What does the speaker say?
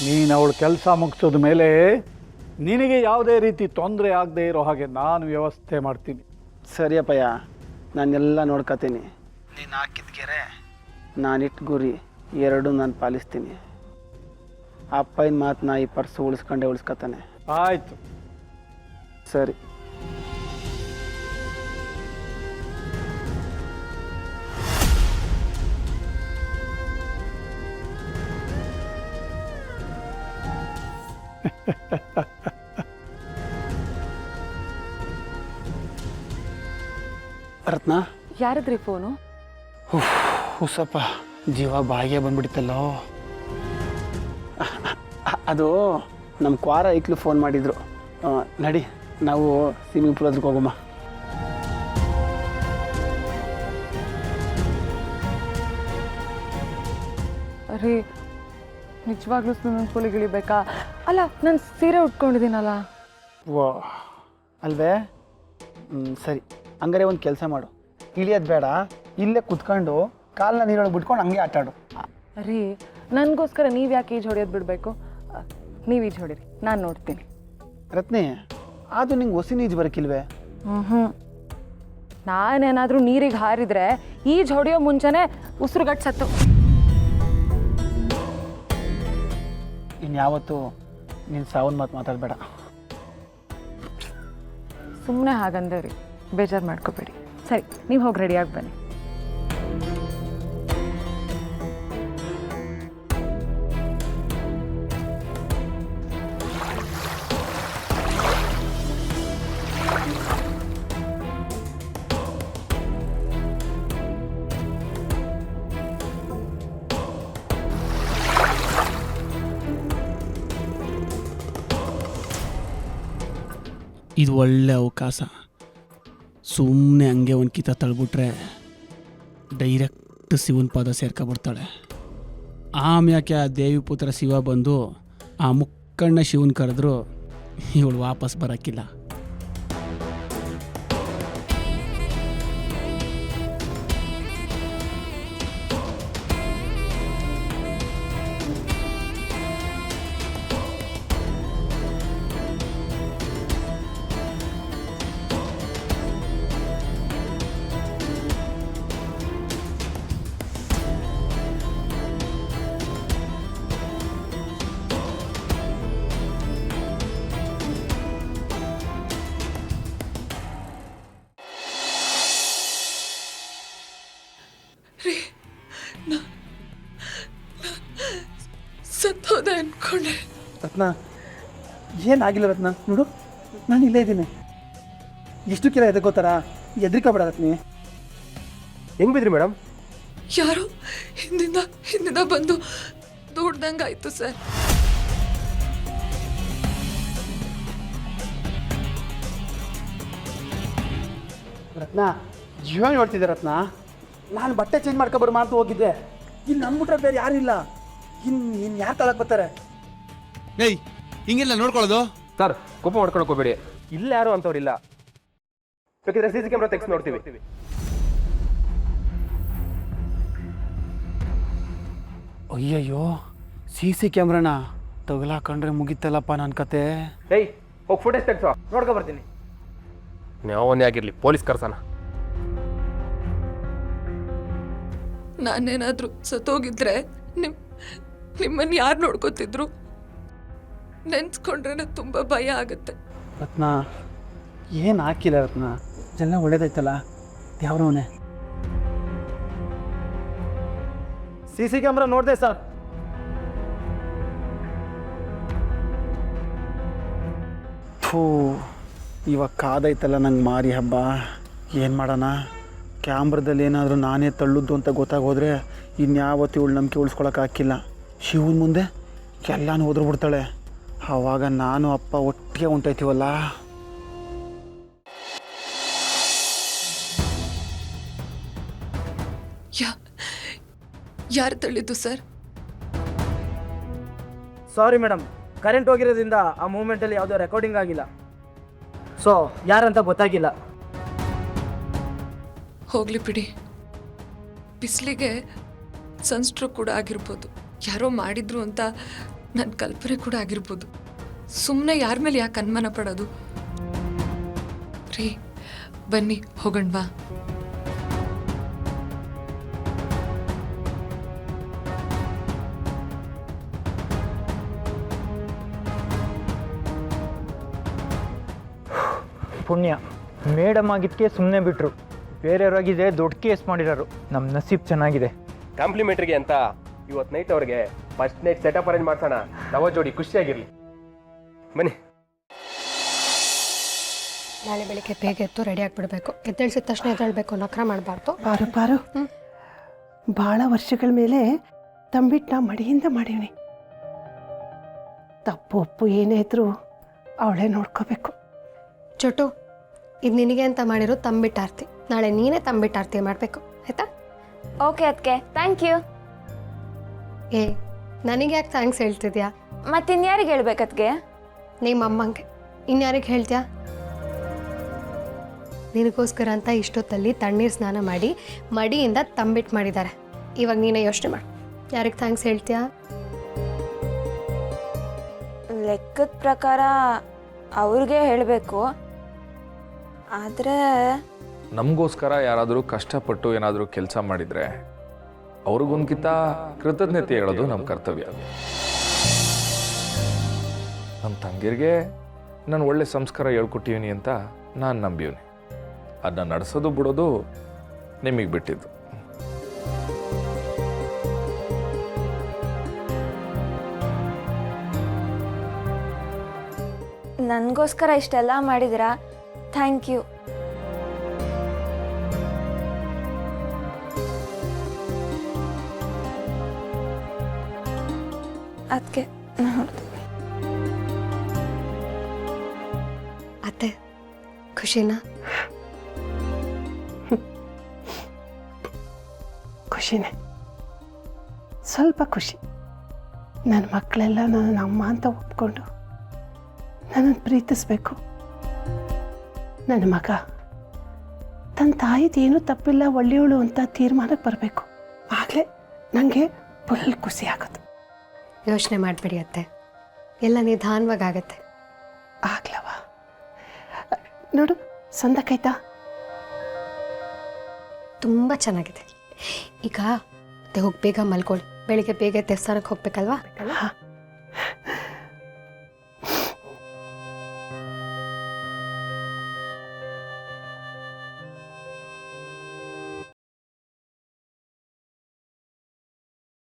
ನೀನು ಅವಳ ಕೆಲಸ ಮುಗಿಸೋದ ಮೇಲೆ ನಿನಗೆ ಯಾವುದೇ ರೀತಿ ತೊಂದರೆ ಆಗದೆ ಇರೋ ಹಾಗೆ ನಾನು ವ್ಯವಸ್ಥೆ ಮಾಡ್ತೀನಿ. ಸರಿಯಪ್ಪಯ್ಯ, ನಾನೆಲ್ಲ ನೋಡ್ಕೊತೀನಿ. ನೀನು ಹಾಕಿದ ಗೆರೆ ನಾನಿಟ್ಟು ಗುರಿ ಎರಡೂ ನಾನು ಪಾಲಿಸ್ತೀನಿ. ಅಪ್ಪನ ಮಾತನ್ನ ಈ ಪರ್ಸು ಉಳಿಸ್ಕೊತಾನೆ. ಆಯಿತು, ಸರಿ. ರತ್ನ, ಯಾರದ್ರಿ ಫೋನು? ಹುಸಪ್ಪ, ಜೀವ ಬಾಯಿಗೆ ಬಂದ್ಬಿಡ್ತಲ್ಲೋ. ಅದು ನಮ್ಮ ಕ್ವಾರ ಐಕ್ಲು ಫೋನ್ ಮಾಡಿದ್ರು. ನಡಿ, ನಾವು ಸ್ವಿಮ್ಮಿಂಗ್ ಪೂಲ್ ಹತ್ರಕ್ಕೆ ಹೋಗಮ್ಮ. ರೀ, ನಿಜವಾಗ್ಲೂ ಸ್ವಿಮ್ಮಿಂಗ್ ಪೂಲಿಗೆ ಇಳಿಬೇಕಾ? ಅಲ್ಲ, ನಾನು ಸೀರೆ ಉಟ್ಕೊಂಡಿದ್ದೀನಲ್ಲ. ವಾ, ಅಲ್ವೇ? ಸರಿ, ಹಂಗಾರೆ ಒಂದು ಕೆಲಸ ಮಾಡು, ಇಳಿಯೋದು ಬೇಡ, ಇಲ್ಲೇ ಕುತ್ಕೊಂಡು ಕಾಲನ್ನ ನೀರೊಳಗೆ ಬಿಟ್ಕೊಂಡು ಹಂಗೆ ಆಟಾಡು. ರೀ, ನನಗೋಸ್ಕರ ನೀವು ಯಾಕೆ ಈಜು ಹೊಡೆಯೋದು ಬಿಡಬೇಕು? ನೀವು ಈಜು ಹೊಡೀರಿ, ನಾನು ನೋಡ್ತೀನಿ. ರತ್ನಿ, ಅದು ನಿಂಗೆ ಹೊಸಿ ನೀಜು ಬರೋಕ್ಕಿಲ್ವೇ? ನಾನೇನಾದರೂ ನೀರಿಗೆ ಹಾರಿದ್ರೆ ಈಜು ಹೊಡೆಯೋ ಮುಂಚೆನೇ ಉಸಿರುಗಟ್ಟು ಸತ್ತು. ಇನ್ಯಾವತ್ತು ನೀನು ಸಾವನ್ ಮಾತು ಮಾತಾಡಬೇಡ. ಸುಮ್ಮನೆ ಹಾಗಂದೆ ರೀ, ಬೇಜಾರು ಮಾಡ್ಕೋಬೇಡಿ. ಸರಿ, ನೀವು ಹೋಗಿ ರೆಡಿಯಾಗಿ ಬನ್ನಿ. ಇದು ಒಳ್ಳೆ ಅವಕಾಶ. ಸುಮ್ಮನೆ ಹಂಗೆ ಒಂದು ಕಿತ ತಳ್ಬಿಟ್ರೆ ಡೈರೆಕ್ಟ್ ಶಿವನ ಪಾದ ಸೇರ್ಕೊಬಿಡ್ತಾಳೆ. ಆಮ್ಯಾಕೆ ಆ ದೇವಿ ಪುತ್ರ ಶಿವ ಬಂದು ಆ ಮುಕ್ಕಣ್ಣ ಶಿವನ್ ಕರೆದ್ರು ಇವಳು ವಾಪಸ್ ಬರೋಕ್ಕಿಲ್ಲ. ಸತ್ತೋದೆ ಅನ್ಕೊಂಡೆ. ರತ್ನ, ಏನಾಗಿಲ್ಲ ರತ್ನ, ನೋಡು ನಾನು ಇಲ್ಲೇ ಇದ್ದೀನಿ. ಎಷ್ಟು ಕಿಲ ಎದಕ್ಕೋತಾರ, ಎದ್ರಿಕಬೇಡ ರತ್ನಿ. ಹೆಂಗ್ ಬಿದ್ರಿ ಮೇಡಮ್? ಯಾರೋ ಹಿಂದಿಂದ ಬಂದು ದೂಡ್ದಂಗಾಯ್ತು ಸರ್. ರತ್ನ, ಜೀವ ನೋಡ್ತಿದ್ದೆ ರತ್ನ. ನಾನು ಬಟ್ಟೆ ಚೇಂಜ್ ಮಾಡ್ಕೊಬರ್ಮ ಅಂತ ಹೋಗಿದ್ದೆ. ಇಲ್ಲಿ ನಂಬಿಟ್ರೆ ಬೇರೆ ಯಾರು ಇಲ್ಲ. ಇನ್ನು ಯಾರು ತಳಕ್ ಬರ್ತಾರೆ? ಏಯ್, ಹಿಂಗೆಲ್ಲ ನೋಡ್ಕೊಳ್ಳೋದು? ಸರ್, ಕೋಪ ಮಾಡ್ಕೊಳಕ್ ಹೋಗ್ಬೇಡಿ. ಇಲ್ಲ ಯಾರು ಅಂತವ್ರಿಲ್ಲ. ಬೇಕಿದ್ರೆ CC ಕ್ಯಾಮ್ರಾ ತೆಗ್ಸಿ ನೋಡ್ತೀವಿ. ಅಯ್ಯಯ್ಯೋ, CC ಕ್ಯಾಮ್ರಾನ ತಗಲಾಕೊಂಡ್ರೆ ಮುಗಿತಲ್ಲಪ್ಪ ನನ್ನ ಕತೆ. ಏಯ್, ಹೋಗಿ ಫುಟೇಜ್ ತೆಗ್ಸೋ, ನೋಡ್ಕೊ ಬರ್ತೀನಿ. ನಾವೊಂದೇ ಆಗಿರ್ಲಿ, ಪೊಲೀಸ್ ಕರ್ಸೋಣ. ನಾನೇನಾದ್ರೂ ಸತ್ತೋಗಿದ್ರೆ ನಿಮ್ಮನ್ನು ಯಾರು ನೋಡ್ಕೋತಿದ್ರು? ನೆನ್ಸ್ಕೊಂಡ್ರೆ ತುಂಬ ಭಯ ಆಗುತ್ತೆ. ರತ್ನ, ಏನು ಹಾಕಿಲ್ಲ ರತ್ನ, ಎಲ್ಲ ಒಳ್ಳೇದಾಯ್ತಲ್ಲ. ಯಾವ್ರವನೇ? CC ಕ್ಯಾಮ್ರಾ ನೋಡಿದೆ ಸರ್. ಥೂ, ಇವಾಗ ಕಾದೈತಲ್ಲ ನಂಗೆ ಮಾರಿ ಹಬ್ಬ. ಏನು ಮಾಡೋಣ? ಕ್ಯಾಮ್ರಾದಲ್ಲಿ ಏನಾದರೂ ನಾನೇ ತಳ್ಳುದ್ದು ಅಂತ ಗೊತ್ತಾಗೋದ್ರೆ ಇನ್ಯಾವತ್ತು ಇವಳು ನಂಬಿಕೆ ಉಳಿಸ್ಕೊಳಕ್ಕಾಗಿಲ್ಲ. ಶಿವನ ಮುಂದೆ ಎಲ್ಲನೂ ಓದ್ಬಿಡ್ತಾಳೆ. ಆವಾಗ ನಾನು ಅಪ್ಪ ಒಟ್ಟಿಗೆ ಹೊಂಟೈತೀವಲ್ಲ. ಯಾರು ತಳ್ಳಿದ್ದು ಸರ್? ಸಾರಿ ಮೇಡಮ್, ಕರೆಂಟ್ ಹೋಗಿರೋದ್ರಿಂದ ಆ ಮೂಮೆಂಟಲ್ಲಿ ಯಾವುದೋ ರೆಕಾರ್ಡಿಂಗ್ ಆಗಿಲ್ಲ. ಸೊ ಯಾರಂತ ಗೊತ್ತಾಗಿಲ್ಲ. ಹೋಗ್ಲಿ ಬಿಡಿ, ಬಿಸಿಲಿಗೆ ಸನ್ಸ್ಟ್ರೋಕ್ ಕೂಡ ಆಗಿರ್ಬೋದು. ಯಾರೋ ಮಾಡಿದ್ರು ಅಂತ ನನ್ನ ಕಲ್ಪನೆ ಕೂಡ ಆಗಿರ್ಬೋದು. ಸುಮ್ಮನೆ ಯಾರ ಮೇಲೆ ಯಾಕೆ ಅನುಮಾನ ಪಡೋದು? ರೀ ಬನ್ನಿ ಹೋಗಣ್ವಾ. ಪುಣ್ಯ ಮೇಡಮ್ ಆಗಿದ್ದಕ್ಕೆ ಸುಮ್ಮನೆ ಬಿಟ್ಟರು. ಬೇರೆಯವ್ರಾಗಿದೆ ದೊಡ್ಡ ಕೇಸ್ ಮಾಡಿರೋರು. ನಮ್ಮ ನಸೀಬ್ ಚೆನ್ನಾಗಿದೆ. ಕಾಂಪ್ಲಿಮೆಂಟ್ರಿಗೆ ಅಂತ ಇವತ್ತು ನೈಟ್ ಅವ್ರಿಗೆ ಫಸ್ಟ್ ನೈಟ್ ಸೆಟಪ್ ಅರೇಂಜ್ ಮಾಡ್ಸೋಣ. ನವ ಜೋಡಿ ಖುಷಿಯಾಗಿರ್ಲಿ. ಬನ್ನಿ. ನಾಳೆ ಬೆಳಿಗ್ಗೆ ಬೇಗ ಎದ್ದು ರೆಡಿ ಆಗಿಬಿಡ್ಬೇಕು. ಎದ್ದೇಳಿಸಿದ ತಕ್ಷಣ ಎದ್ದೇಳಬೇಕು, ನಖರ ಮಾಡಬಾರ್ದು. ಪಾರು ಭಾಳ ವರ್ಷಗಳ ಮೇಲೆ ತಂಬಿಟ್ಟು ನಾ ಮಡಿಯಿಂದ ಮಾಡೀನಿ. ತಪ್ಪು ಒಪ್ಪು ಏನೇ ಇದ್ರೂ ಅವಳೇ ನೋಡ್ಕೋಬೇಕು. ಚೊಟ್ಟು, ಇದು ನಿನಗೆ ಅಂತ ಮಾಡಿರೋ ತಂಬಿಟ್ಟಾರ್ತಿ. ನಾಳೆ ನೀನೇ ತಂಬಿಟ್ಟಾರ್ತಿ ಮಾಡಬೇಕು, ಆಯ್ತಾ? ಓಕೆ ಅದಕ್ಕೆ, ಥ್ಯಾಂಕ್ ಯು. ಏ, ನನಗೆ ಯಾಕೆ ಥ್ಯಾಂಕ್ಸ್ ಹೇಳ್ತಿದ್ಯಾ? ಮತ್ತಿನ್ಯಾರಿಗೆ ಹೇಳ್ಬೇಕದ್ಗೆ? ನಿಮ್ಮ ಅಮ್ಮಂಗೆ. ಇನ್ಯಾರಿಗೆ ಹೇಳ್ತೀಯಾ? ನಿನಗೋಸ್ಕರ ಅಂತ ಇಷ್ಟೊತ್ತಲ್ಲಿ ತಣ್ಣೀರು ಸ್ನಾನ ಮಾಡಿ ಮಡಿಯಿಂದ ತಂಬಿಟ್ಟು ಮಾಡಿದ್ದಾರೆ. ಇವಾಗ ನೀನೇ ಯೋಚನೆ ಮಾಡು, ಯಾರಿಗೆ ಥ್ಯಾಂಕ್ಸ್ ಹೇಳ್ತೀಯಾ? ಲೆಕ್ಕದ ಪ್ರಕಾರ ಅವ್ರಿಗೆ ಹೇಳಬೇಕು. ಆದರೆ ನಮಗೋಸ್ಕರ ಯಾರಾದರೂ ಕಷ್ಟಪಟ್ಟು ಏನಾದರೂ ಕೆಲಸ ಮಾಡಿದರೆ ಅವ್ರಿಗೊಂದ್ಕಿಂತ ಕೃತಜ್ಞತೆ ಹೇಳೋದು ನಮ್ಮ ಕರ್ತವ್ಯ. ನಮ್ಮ ತಂಗಿರಿಗೆ ನಾನು ಒಳ್ಳೆ ಸಂಸ್ಕಾರ ಹೇಳ್ಕೊಟ್ಟಿವ್ನಿ ಅಂತ ನಾನು ನಂಬಿವ್ನಿ. ಅದನ್ನ ನಡೆಸೋದು ಬಿಡೋದು ನಿಮಗೆ ಬಿಟ್ಟಿದ್ದು. ನನಗೋಸ್ಕರ ಇಷ್ಟೆಲ್ಲ ಮಾಡಿದಿರಾ, ಥ್ಯಾಂಕ್ ಯು. ಅದಕ್ಕೆ ಅತ್ತೆ, ಖುಷಿನಾ? ಖುಷಿನೇ, ಸ್ವಲ್ಪ ಖುಷಿ. ನನ್ನ ಮಕ್ಕಳೆಲ್ಲ ನನ್ನ ಅಮ್ಮ ಅಂತ ಒಪ್ಕೊಂಡು ನನ್ನನ್ನು ಪ್ರೀತಿಸ್ಬೇಕು. ನನ್ನ ಮಗ ತನ್ನ ತಾಯಿದೇನೂ ತಪ್ಪಿಲ್ಲ, ಒಳ್ಳೆಯವಳು ಅಂತ ತೀರ್ಮಾನಕ್ಕೆ ಬರಬೇಕು. ಆಗಲೇ ನನಗೆ ಫುಲ್ ಖುಷಿ ಆಗೋದು. ಯೋಚನೆ ಮಾಡಬೇಡಿ ಅತ್ತೆ, ಎಲ್ಲ ನಿಧಾನವಾಗತ್ತೆ. ಆಗ್ಲವ ನೋಡು, ಸಂದಕಾಯ್ತಾ? ತುಂಬ ಚೆನ್ನಾಗಿದೆ. ಈಗ ಹೋಗಿ ಬೇಗ ಮಲ್ಕೊಳ್ಳಿ, ಬೆಳಿಗ್ಗೆ ಬೇಗ ದೇವಸ್ಥಾನಕ್ಕೆ ಹೋಗ್ಬೇಕಲ್ವಾ? ಹಾಂ.